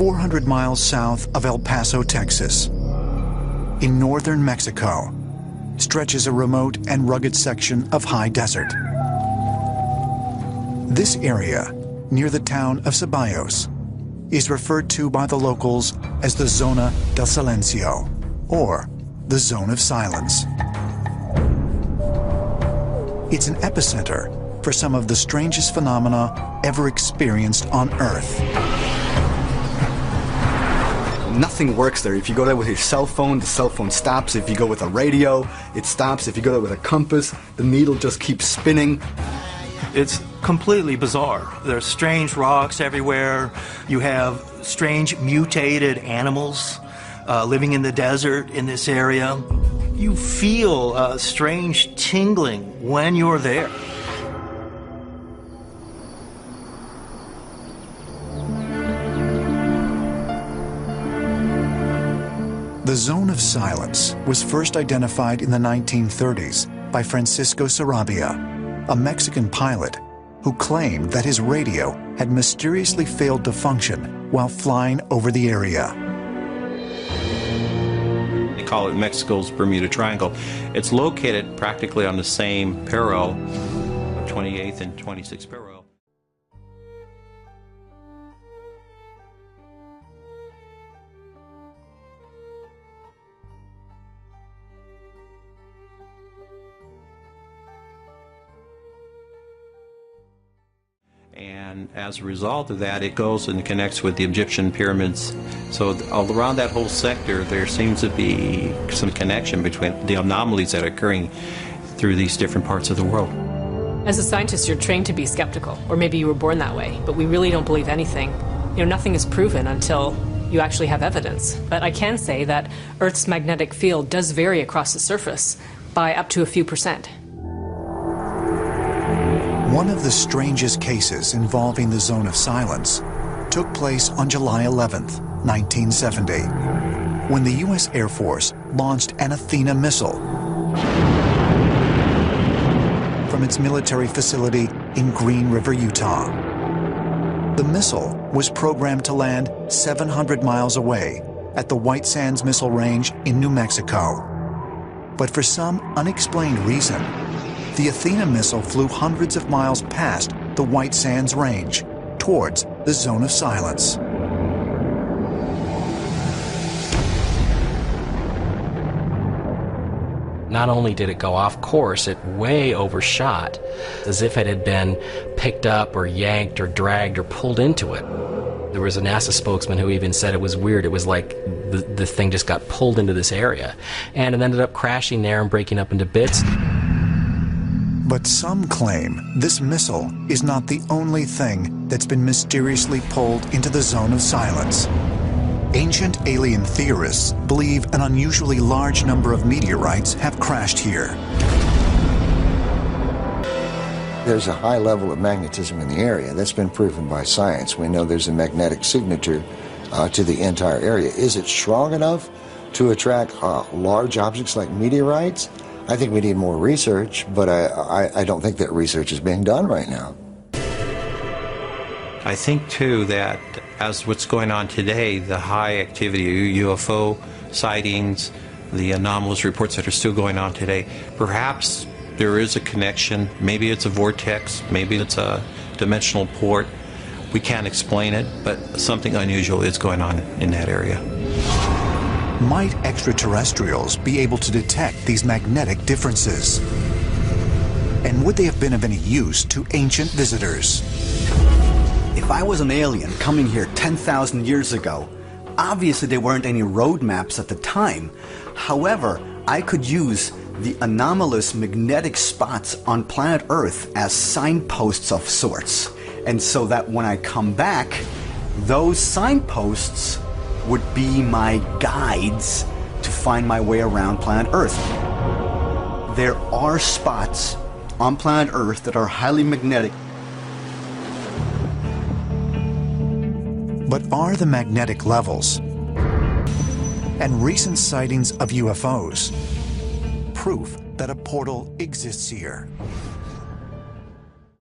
400 miles south of El Paso, Texas. In northern Mexico, stretches a remote and rugged section of high desert. This area, near the town of Ceballos, is referred to by the locals as the Zona del Silencio, or the Zone of Silence. It's an epicenter for some of the strangest phenomena ever experienced on Earth. Nothing works there. If you go there with your cell phone, the cell phone stops. If you go with a radio, it stops. If you go there with a compass, the needle just keeps spinning. It's completely bizarre. There's strange rocks everywhere. You have strange mutated animals living in the desert in this area. You feel a strange tingling when you're there. The Zone of Silence was first identified in the 1930s by Francisco Sarabia, a Mexican pilot who claimed that his radio had mysteriously failed to function while flying over the area. They call it Mexico's Bermuda Triangle. It's located practically on the same parallel, 28th and 26th parallel. And as a result of that, it goes and connects with the Egyptian pyramids. So all around that whole sector, there seems to be some connection between the anomalies that are occurring through these different parts of the world. As a scientist, you're trained to be skeptical, or maybe you were born that way, but we really don't believe anything. You know, nothing is proven until you actually have evidence. But I can say that Earth's magnetic field does vary across the surface by up to a few %. One of the strangest cases involving the Zone of Silence took place on July 11th, 1970, when the U.S. Air Force launched an Athena missile from its military facility in Green River, Utah. The missile was programmed to land 700 miles away at the White Sands Missile Range in New Mexico. But for some unexplained reason, the Athena missile flew hundreds of miles past the White Sands Range towards the Zone of Silence. Not only did it go off course, it way overshot, as if it had been picked up or yanked or dragged or pulled into it. There was a NASA spokesman who even said it was weird. It was like the thing just got pulled into this area. And it ended up crashing there and breaking up into bits. But some claim this missile is not the only thing that's been mysteriously pulled into the Zone of Silence. Ancient alien theorists believe an unusually large number of meteorites have crashed here. There's a high level of magnetism in the area. That's been proven by science. We know there's a magnetic signature to the entire area. Is it strong enough to attract large objects like meteorites? I think we need more research, but I don't think that research is being done right now. I think, too, that as what's going on today, the high activity UFO sightings, the anomalous reports that are still going on today, perhaps there is a connection. Maybe it's a vortex, maybe it's a dimensional port. We can't explain it, but something unusual is going on in that area. Might extraterrestrials be able to detect these magnetic differences? And would they have been of any use to ancient visitors? If I was an alien coming here 10,000 years ago, obviously there weren't any road maps at the time. However, I could use the anomalous magnetic spots on planet Earth as signposts of sorts. And so that when I come back, those signposts would be my guides to find my way around planet Earth. There are spots on planet Earth that are highly magnetic. But are the magnetic levels and recent sightings of UFOs proof that a portal exists here?